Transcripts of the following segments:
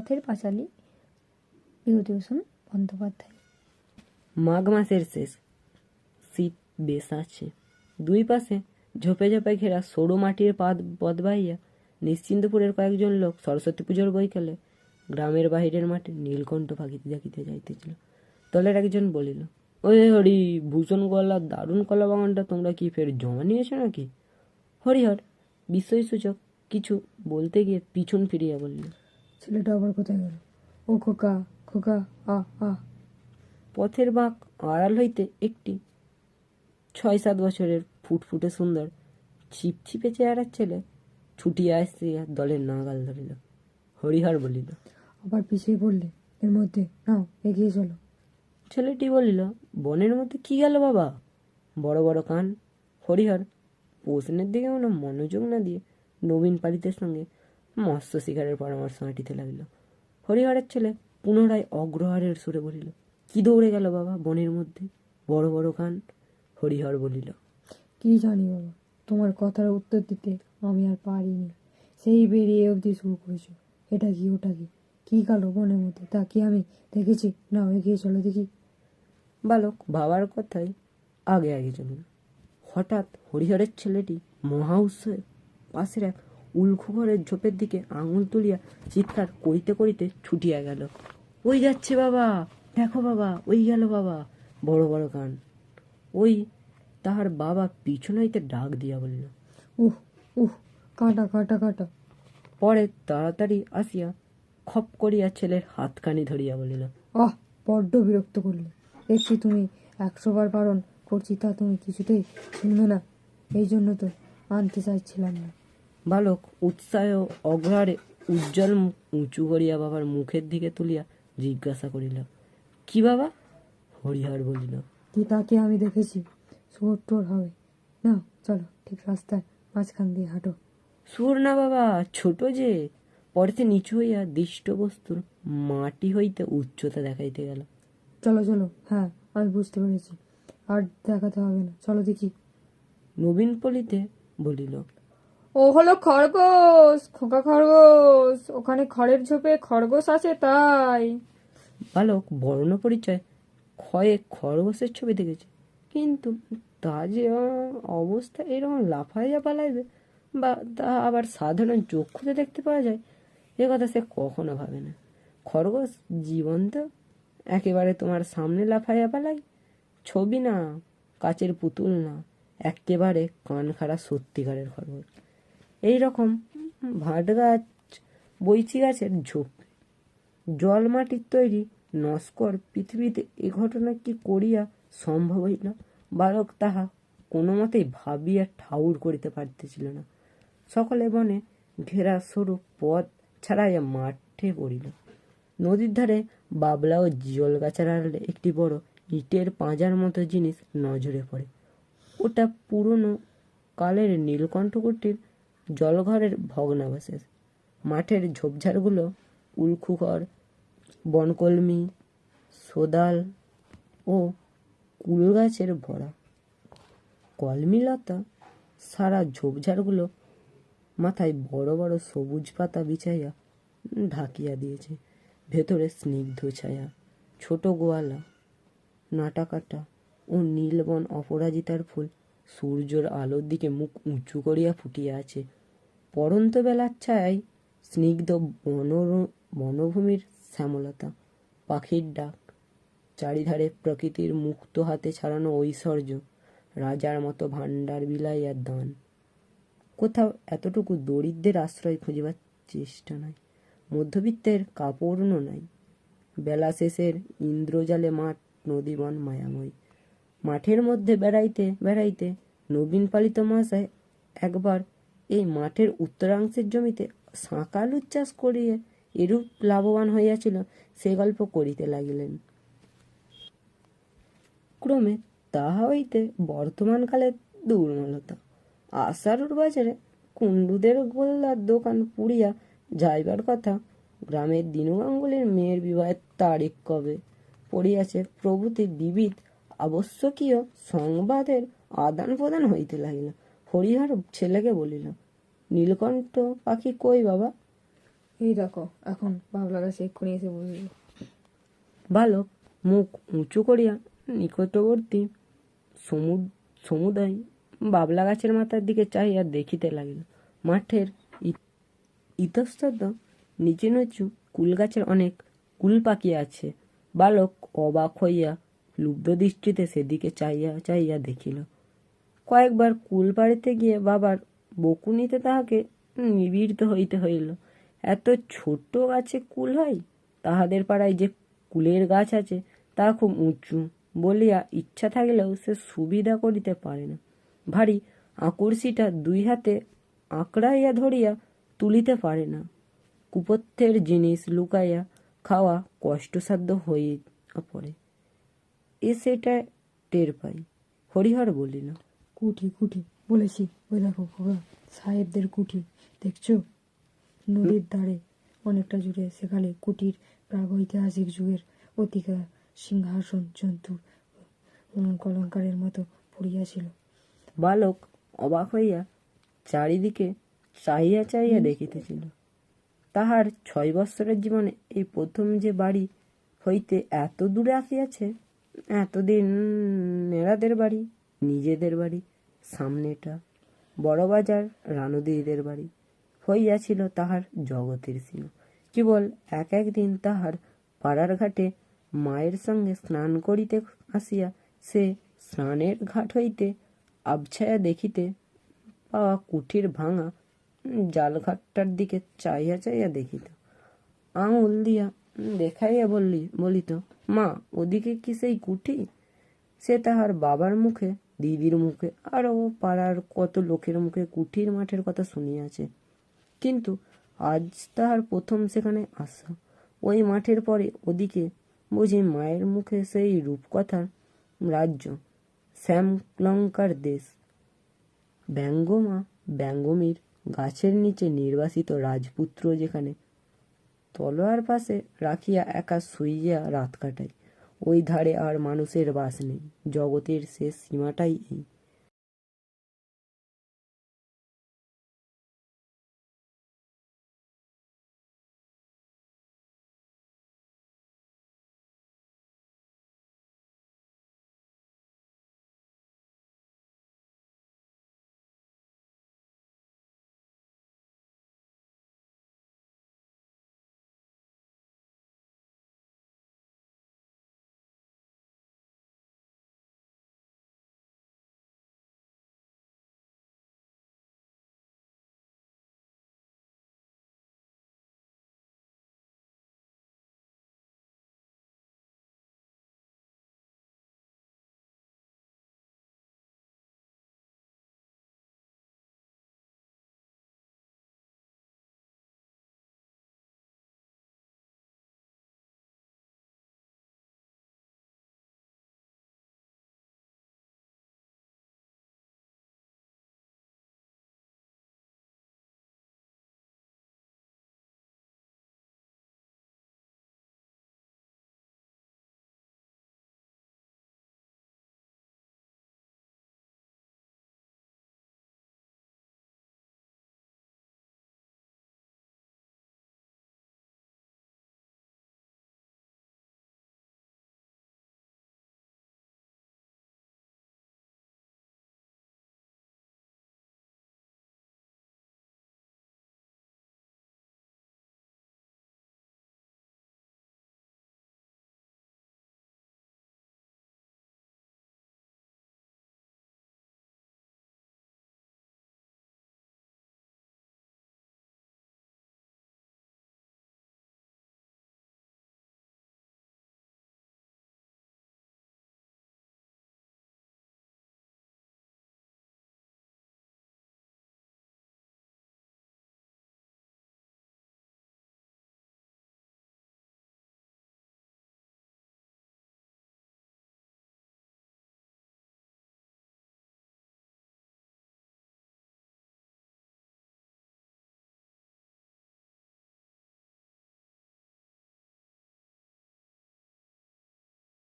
পথের পাঁচালী, বিভূতিভূষণ বন্দ্যোপাধ্যায়। মাঘ মাসের শেষ, শীত বেশ আছে। দুই পাশে ঝোপে ঝোপে ঘেরা সরু মাটির পথ বাহিয়া নিশ্চিন্তপুরের কয়েকজন লোক সরস্বতী পুজোর বৈকালে গ্রামের বাহিরের মাঠে নীলকণ্ঠ পাখিতে দেখিতে যাইতেছিল। দলের একজন বলিল, ওই হরি, ভূষণ গোয়ালার দারুণ কলা বাগানটা তোমরা কি ফের জমা নিয়েছো নাকি? হরিহর বিস্ময়সূচক কিছু বলতে গিয়ে পিছন ফিরিয়া বলিল, ছেলেটা আবার কোথায় গেল? ও খোকা, খোকা, আ আ। পথের বাঁক আড়াল হইতে একটি 6-7 বছরের ফুটফুটে সুন্দর ছিপছিপে চেহারার ছেলে ছুটিয়া আসিয়া দলের নাগাল ধরিল। হরিহর বলিল, আবার পিছিয়ে পড়লে এর মধ্যে, নাও এগিয়ে চলো। ছেলেটি বলিল, বনের মধ্যে কি গেল বাবা? বড় বড় কান। হরিহর প্রশ্নের দিকে কোনো মনোযোগ না দিয়ে নবীন পালিতের সঙ্গে মৎস্য শিকারের পরামর্শ হাঁটিতে লাগিল। হরিহরের ছেলে পুনরায় অগ্রহারের সুরে বলিল, কি দৌড়ে গেল বাবা বনের মধ্যে? বড় বড় কান। হরিহর বলিল, কি জানি বাবা, তোমার কথার উত্তর দিতে আমি আর পারিনি। সেই বেরিয়ে অবধি শুরু করেছো, এটা কি ওটা কি, কি গেল বনের মধ্যে তা কি আমি দেখেছি? নাও এগিয়ে চলো দেখি। বালক বাবার কথাই আগে আগে চলল। হঠাৎ হরিহরের ছেলেটি মহা উৎসাহে পাশের এক উল্খু ঘরের ঝোপের দিকে আঙুল তুলিয়া চিৎকার করিতে করিতে ছুটিয়া গেল। ওই যাচ্ছে বাবা, দেখো বাবা, ওই গেল বাবা, বড় বড় কান। ওই তাহার বাবা পিছন হইতে ডাক দিয়া বলিল, উহ উহ, কাটা কাটা কাটা। পরে তাড়াতাড়ি আসিয়া খপ করিয়া ছেলের হাতখানি ধরিয়া বলিল, আহ, বড্ড বিরক্ত করলে। দেখছি তুমি 100 বার বারণ করছি, তা তুমি কিছুতেই শুনবে না। এই জন্য তো আনতে চাইছিলাম না। বালক উৎসাহ অগ্রহারে উজ্জ্বল মুখ উঁচু করিয়া বাবার মুখের দিকে তুলিয়া জিজ্ঞাসা করিল, কি বাবা? হরিহর বলিল, কি তাকে আমি দেখেছি, শুয়োর টোর হবে না। চলো, ঠিক রাস্তার মাঝখান দিয়ে হাঁটো। সুর না বাবা, ছোট যে। পরেতে নিচু হইয়া দৃষ্ট বস্তুর মাটি হইতে উচ্চতা দেখাইতে গেল। চলো চলো, হ্যাঁ আমি বুঝতে পেরেছি, আর দেখাতে হবে না, চলো দেখি। নবীন পলিতে বলিল, ও হলো খরগোশ, খোকা খরগোশ, ওখানে খড়ের ঝোপে খরগোশ আছে তাই। বালক বর্ণ পরিচয় ক্ষয়ে খরগোশের ছবি দেখেছে, কিন্তু তা যে অবস্থা এরকম লাফাইয়া পালাইবে বা তা আবার সাধারণ চক্ষুতে দেখতে পাওয়া যায়, এ কথা সে কখনো ভাবে না। খরগোশ জীবন্ত একেবারে তোমার সামনে লাফাইয়া পালাই, ছবি না, কাচের পুতুল না, একেবারে কান খাড়া সত্যিকারের খরগোশ। এইরকম ভাট গাছ, বৈচি গাছের ঝোপ, জল মাটির তৈরি নস্কর পৃথিবীতে এ ঘটনা কি করিয়া সম্ভব হইল, বালক তাহা কোনো মতেই ভাবিয়া ঠাউর করিতে পারিতেছিল না। সকলে বনে ঘেরা সরু পথ ছাড়াইয়া মাঠে পড়িল। নদীর ধারে বাবলা ও জিয়ল গাছের আড়ালে একটি বড় ইটের পাঁজার মতো জিনিস নজরে পড়ে। ওটা পুরনো কালের নীলকণ্ঠকুটির জলঘরের ভগ্নাবশেষ। মাঠের ঝোপঝাড়গুলো উল্খুঘর, বনকলমি, সোদাল ও কুল গাছের ভরা। কলমিলতা সারা ঝোপঝাড়গুলো মাথায় বড় বড় সবুজ পাতা বিছাইয়া ঢাকিয়া দিয়েছে। ভেতরে স্নিগ্ধ ছায়া, ছোট গোয়ালা, নাটাকাটা ও নীলবন অপরাজিতার ফুল সূর্যের আলোর দিকে মুখ উঁচু করিয়া ফুটিয়া আছে। পড়ন্ত বেলার ছায়ায় স্নিগ্ধ বনভূমির শ্যামলতা, পাখির ডাক, চারিধারে প্রকৃতির মুক্ত হাতে ছাড়ানো ঐশ্বর্য, রাজার মতো ভাণ্ডার বিলাইয়া দান। কোথাও এতটুকু দরিদ্রের আশ্রয় খুঁজিবার চেষ্টা নাই, মধ্যবিত্তের কাপড় নাই। বেলা শেষের ইন্দ্রজালে মাঠ, নদীবন মায়াময়। মাঠের মধ্যে বেড়াইতে বেড়াইতে নবীন পালিত মহাশয় একবার এই মাঠের উত্তরাংশের জমিতে শাঁকা আলুর চাষ করিয়া এরূপ লাভবান হইয়াছিল, সে গল্প করিতে লাগিলেন। ক্রমে তাহা হইতে বর্তমানকালের দুর্বলতা। আষাঢ়ুর বাজারে কুণ্ডুদের গোল্লার দোকান পুড়িয়া যাইবার কথা, গ্রামের দিনু গাঙ্গুলির মেয়ের বিবাহের তারিখ কবে পড়িয়াছে প্রভৃতি বিবিধ আবশ্যকীয় সংবাদের আদান প্রদান হইতে লাগিল। হরিহর ছেলেকে বলিল, নীলকণ্ঠ পাখি কই বাবা? এই দেখো, এখন বাবলা গাছে এক্ষুনি এসে বসবে। বালক মুখ উঁচু করিয়া নিকটবর্তী সমুদয় বাবলা গাছের মাথার দিকে চাহিয়া দেখিতে লাগিল। মাঠের ইতস্তত নিচু নিচু কুল গাছের অনেক কুল পাকিয়া আছে। বালক অবাক হইয়া লুব্ধ দৃষ্টিতে সেদিকে চাহিয়া চাহিয়া দেখিল। কয়েকবার কুল পাড়িতে গিয়ে বাবার বকুনিতে তাহাকে নিবৃত্ত হইতে হইল। এত ছোট গাছে কুল হয়? তাহাদের পাড়ায় যে কুলের গাছ আছে তাহা খুব উঁচু বলিয়া ইচ্ছা থাকিলেও সে সুবিধা করিতে পারে না। ভারী আকর্ষিটা দুই হাতে আঁকড়াইয়া ধরিয়া তুলিতে পারে না। কুপথ্যের জিনিস লুকাইয়া খাওয়া কষ্টসাধ্য হইয়া পড়ে। সেটা টের পাই। হরিহর বলিল, কুঠি কুঠি বলেছি, ওই দেখো খোকা, সাহেবদের কুঠি দেখছো? নদীর ধারে অনেকটা জুড়ে সেখানে কুটির প্রাগৈতিহাসিক যুগের অতিকা সিংহাসন জন্তুর কলঙ্কারের মতো পড়িয়াছিল। বালক অবাক হইয়া চারিদিকে চাহিয়া চাহিয়া দেখিতেছিল। তাহার 6 বৎসরের জীবনে এই প্রথম যে বাড়ি হইতে এত দূরে আসিয়াছে। এতদিন নেড়াদের বাড়ি, নিজেদের বাড়ি, সামনেটা বড় বাজার রানুদিদিদের বাড়ি হইয়াছিল তাহার জগতের সীমা। কেবল এক একদিন তাহার পাড়ার ঘাটে মায়ের সঙ্গে স্নান করিতে আসিয়া সে স্নানের ঘাট হইতে আবছায়া দেখিতে পাওয়া কুঠির ভাঙা জালঘাটটার দিকে চাইয়া চাইয়া দেখিত। আঙুল দিয়া দেখাইয়া বলিত, মা, ওদিকে কি সেই কুঠি? সে তাহার বাবার মুখে, দিদির মুখে, আরও পাড়ার কত লোকের মুখে কুঠির মাঠের কথা শুনিয়াছে, কিন্তু আজ তাহার প্রথম সেখানে আসা। ওই মাঠের পরে ওদিকে বুঝি মায়ের মুখে সেই রূপকথার রাজ্য, শ্যামলঙ্কার দেশ, ব্যঙ্গমা ব্যঙ্গমীর গাছের নিচে নির্বাসিত রাজপুত্র যেখানে তলোয়ার পাশে রাখিয়া একা শুইয়া রাত কাটায়। ওই ধারে আর মানুষের বাস নেই। জগতের শেষ সীমাটাই এই।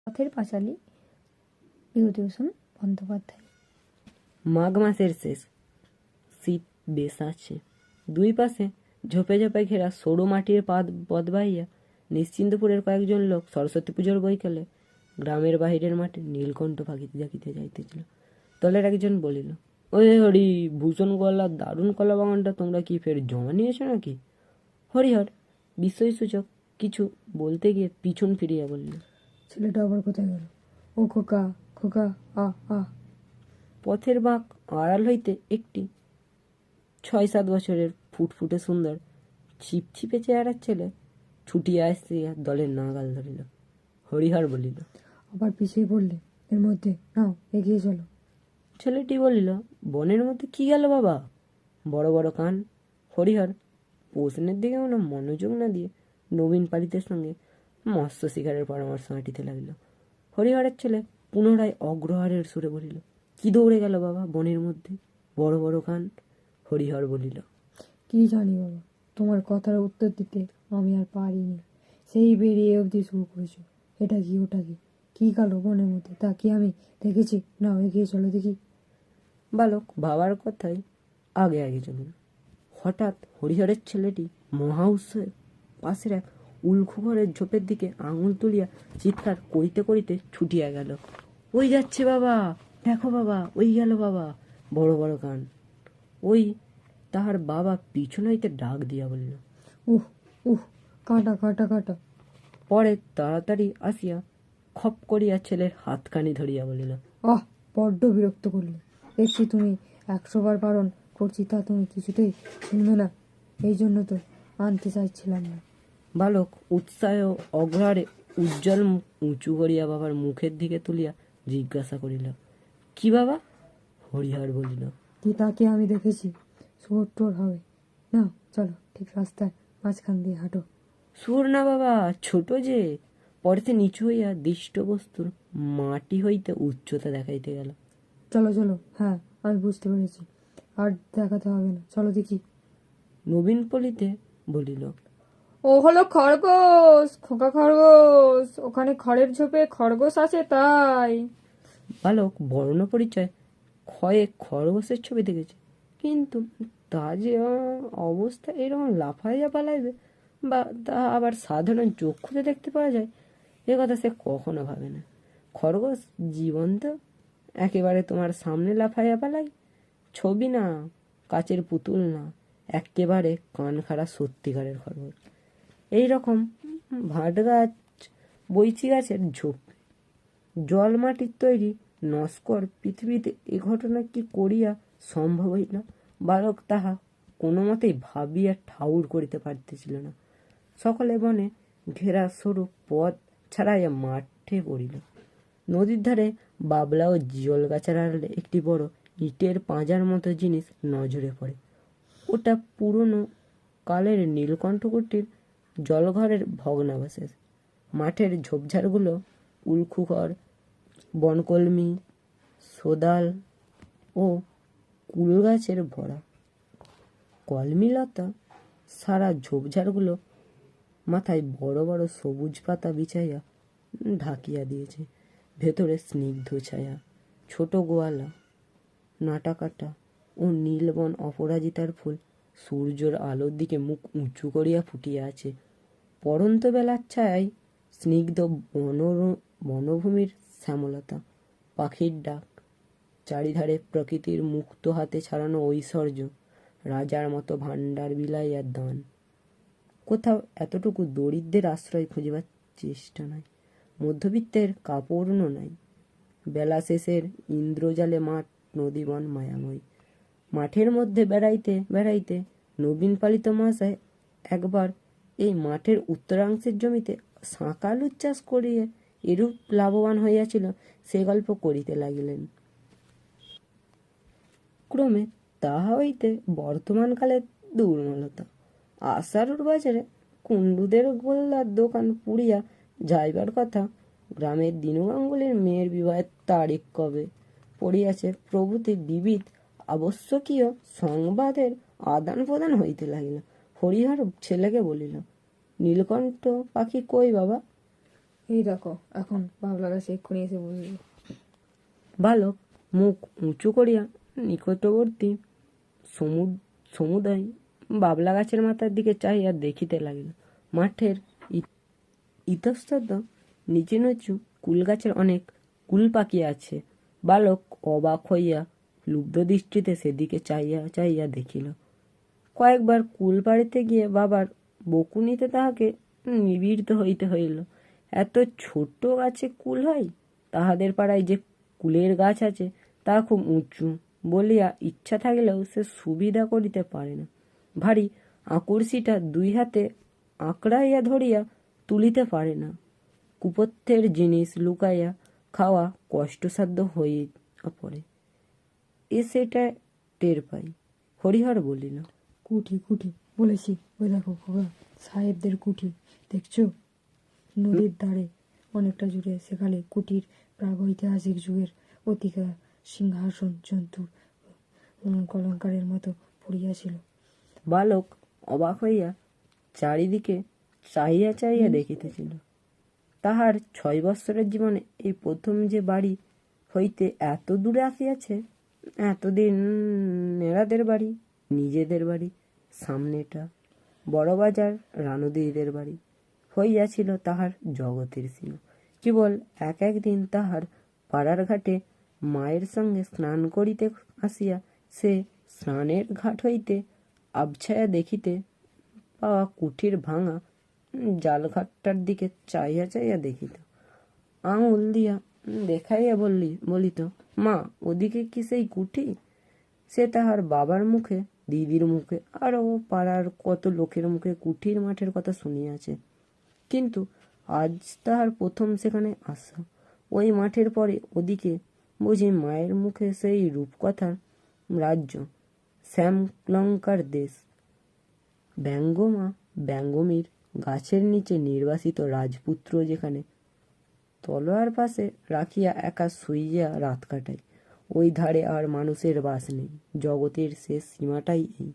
পথের পাঁচালী, বিভূতিভূষণ বন্দ্যোপাধ্যায়। মাঘ মাসের শেষ। শীত বেশ আছে। দুই পাশে ঝোপে ঝোপে ঘেরা সরু মাটির পথ বাহিয়া নিশ্চিন্তপুরের কয়েকজন লোক সরস্বতী পুজোর বৈকালে গ্রামের বাহিরের মাঠে নীলকণ্ঠ পাখি দেখিতে যাইতেছিল। দলের একজন বলিল, ওই হরি, ভূষণ গলার দারুণ কলা বাগানটা তোমরা কি ফের জমা নিয়েছো নাকি? হরিহর বিস্ময়সূচক কিছু বলতে গিয়ে পিছন ফিরিয়া বলল, ছেলেটা আবার কোথায় গেল? ও খোকা, খোকা, আ আ। পথের বাঁক আড়াল হইতে একটি 6-7 বছরের ফুটফুটে সুন্দর ছিপছিপে চেহারার ছেলে ছুটিয়া আসিয়া দলের নাগাল ধরিল। হরিহর বলিল, আবার পিছিয়ে পড়লে, এর মধ্যে নাও, এগিয়ে চলো। ছেলেটি বলিল, বনের মধ্যে কি গেল বাবা? বড় বড় কান। হরিহর প্রশ্নের দিকে কোনো মনোযোগ না দিয়ে নবীন পালিতের সঙ্গে মৎস্য শিকারের পরামর্শ হাঁটিতে লাগিল। হরিহরের ছেলে পুনরায় অগ্রহারের সুরে বলিল, কি দৌড়ে গেল বাবা বনের মধ্যে? বড় বড় কান। হরিহর বলিল, কি জানি বাবা, তোমার কথার উত্তর দিতে আমি আর পারিনি। সেই বেরিয়ে অবধি শুরু করেছো, এটা কি ওটা কি, কি কালো বনের মধ্যে, তা কি আমি দেখেছি? নাও, এগিয়ে চলো দেখি। বালক বাবার কথায় আগে আগে চলল। হঠাৎ হরিহরের ছেলেটি মহা উৎসাহে পাশের এক উল্খু ঘরের ঝোপের দিকে আঙুল তুলিয়া চিৎকার করিতে করিতে ছুটিয়া গেল। ওই যাচ্ছে বাবা, দেখো বাবা, ওই গেল বাবা, বড় বড় কান। ওই তাহার বাবা পিছন হইতে ডাক দিয়া বলিল, উহ উহ, কাঁটা কাঁটা কাঁটা। পরে তাড়াতাড়ি আসিয়া খপ করিয়া ছেলের হাতখানি ধরিয়া বলিল, আহ, বড্ড বিরক্ত করলে। দেখছি তুমি 100 বার বারণ করছি, তা তুমি কিছুতেই শুনবে না। এই জন্য তো আনতে চাইছিলাম না। বালক উৎসাহ অগ্রহারে উজ্জ্বল মুখ উঁচু করিয়া বাবার মুখের দিকে তুলিয়া জিজ্ঞাসা করিল, কি বাবা? হরিহর বলিল, কি তাকে আমি দেখেছি, শুয়োর টোর হবে। না, চলো, ঠিক রাস্তায় মাঝখান দিয়ে হাঁটো। সুর না বাবা, ছোট যে। পরেতে নিচু হইয়া দৃষ্ট বস্তুর মাটি হইতে উচ্চতা দেখাইতে গেল। চলো চলো, হ্যাঁ, আমি বুঝতে পেরেছি, আর দেখাতে হবে না, চলো দেখি। নবীন পলিতে বলিল, ও হলো খরগোশ, খোকা খরগোশ, ওখানে খড়ের ঝোপে খরগোশ আছে তাই। বালক বর্ণ পরিচয় ক্ষয়ে খরগোশের ছবি দেখেছে, কিন্তু তা যে অবস্থা এরকম লাফাইয়া পালাইবে বা তা আবার সাধারণ চক্ষুতে দেখতে পাওয়া যায়, এ কথা সে কখনো ভাবে না। খরগোশ জীবন্ত একেবারে তোমার সামনে লাফাইয়া পালাই, ছবি না, কাচের পুতুল না, একেবারে কান খাড়া সত্যিকারের খরগোশ। এইরকম ভাট গাছ, বৈচি গাছের ঝোপ, জল মাটির তৈরি নস্কর পৃথিবীতে এ ঘটনা কি করিয়া সম্ভব হইল? বালক তাহা কোনো মতেই ভাবিয়া ঠাউর করিতে পারিতেছিল না। সকলে বনে ঘেরা সরু পথ ছাড়াইয়া মাঠে পড়িল। নদীর ধারে বাবলা ও জিয়ল গাছের আড়ালে একটি বড় ইটের পাঁজার মতো জিনিস নজরে পড়ে। ওটা পুরনো কালের নীলকণ্ঠকুটির জলঘরের ভগ্নাবশেষ। মাঠের ঝোপঝাড়গুলো উল্খুঘর, বনকলমি, সোদাল ও কুল গাছের ভরা। কলমিলতা সারা ঝোপঝাড়গুলো মাথায় বড় বড় সবুজ পাতা বিছাইয়া ঢাকিয়া দিয়েছে। ভেতরে স্নিগ্ধ ছায়া, ছোট গোয়ালা, নাটাকাটা ও নীলবন অপরাজিতার ফুল সূর্যের আলোর দিকে মুখ উঁচু করিয়া ফুটিয়া আছে। পড়ন্ত বেলার ছায়ায় স্নিগ্ধ বনভূমির শ্যামলতা, পাখির ডাক, চারিধারে প্রকৃতির মুক্ত হাতে ছাড়ানো ঐশ্বর্য, রাজার মতো ভাণ্ডার বিলাইয়া দান। কোথাও এতটুকু দরিদ্রের আশ্রয় খুঁজিবার চেষ্টা নাই, মধ্যবিত্তের কাপড়ও নাই। বেলা শেষের ইন্দ্রজালে মাঠ, নদীবন মায়াময়। মাঠের মধ্যে বেড়াইতে বেড়াইতে নবীন পালিত মহাশয় একবার এই মাঠের উত্তরাংশের জমিতে শাঁকা আলুর চাষ করিয়া এরূপ লাভবান হইয়াছিল, সে গল্প করিতে লাগিলেন। ক্রমে তাহা হইতে বর্তমানকালের দুর্মলতা। আষাঢ়ুর বাজারে কুণ্ডুদের গোল্লার দোকান পুড়িয়া যাইবার কথা, গ্রামের দিনু গাঙ্গুলির মেয়ের বিবাহের তারিখ কবে পড়িয়াছে প্রভৃতি বিবিধ আবশ্যকীয় সংবাদের আদান প্রদান হইতে লাগিল। হরিহর ছেলেকে বলিল, নীলকণ্ঠ পাখি কই বাবা? এই দেখো, এখন বাবলা গাছে এক্ষুনি এসে বসবে। বালক মুখ উঁচু করিয়া নিকটবর্তী সমুদায় বাবলা গাছের মাথার দিকে চাহিয়া দেখিতে লাগিল। মাঠের ইতস্তত নিচু নিচু কুল গাছের অনেক কুল পাকিয়া আছে। বালক অবাক হইয়া লুব্ধ দৃষ্টিতে সেদিকে চাইয়া চাইয়া দেখিল। কয়েকবার কুল পাড়িতে গিয়ে বাবার বকুনিতে তাহাকে নিবৃত্ত হইতে হইল। এত ছোট গাছে কুল হয়? তাহাদের পাড়ায় যে কুলের গাছ আছে তাহা খুব উঁচু বলিয়া ইচ্ছা থাকিলেও সে সুবিধা করিতে পারে না। ভারী আকর্ষিটা দুই হাতে আঁকড়াইয়া ধরিয়া তুলিতে পারে না। কুপথ্যের জিনিস লুকাইয়া খাওয়া কষ্টসাধ্য হইয়া পড়ে। সেটা টের পাই। হরিহর বলিল, কুঠি কুঠি বলেছি, ওই দেখো খোকা সাহেবদের কুঠি দেখছো? নদীর ধারে অনেকটা জুড়ে সেখানে কুটির প্রাগৈতিহাসিক যুগের অতিকা সিংহাসন জন্তুর কলঙ্কারের মতো পড়িয়াছিল। বালক অবাক হইয়া চারিদিকে চাহিয়া চাহিয়া দেখিতেছিল। তাহার 6 বৎসরের জীবনে এই প্রথম যে বাড়ি হইতে এত দূরে আসিয়াছে। এতদিন নেড়াদের বাড়ি, নিজেদের বাড়ি, সামনেটা বড় বাজার রানুদিদের বাড়ি হইয়াছিল তাহার জগতের সীমা। কেবল একদিন তাহার পাড়ার ঘাটে মায়ের সঙ্গে স্নান করিতে আসিয়া সে স্নানের ঘাট হইতে আবছায়া দেখিতে পাওয়া কুঠির ভাঙা জালঘাটটার দিকে চাইয়া চাইয়া দেখিত। আঙুল দিয়া দেখাইয়া বলিত, মা, ওদিকে কি সেই কুঠি? সে তাহার বাবার মুখে, দিদির মুখে, আরও পাড়ার কত লোকের মুখে কুঠির মাঠের কথা শুনিয়াছে, কিন্তু আজ তাহার প্রথম সেখানে আসা। ওই মাঠের পরে ওদিকে বুঝি মায়ের মুখে সেই রূপকথার রাজ্য, শ্যামলঙ্কার দেশ, ব্যঙ্গমা ব্যঙ্গমীর গাছের নিচে নির্বাসিত রাজপুত্র যেখানে তলোয়ার পাশে রাখিয়া একা শুইয়া রাত কাটায়। ওই ধারে আর মানুষের বাস নেই। জগতের শেষ সীমাটাই এই।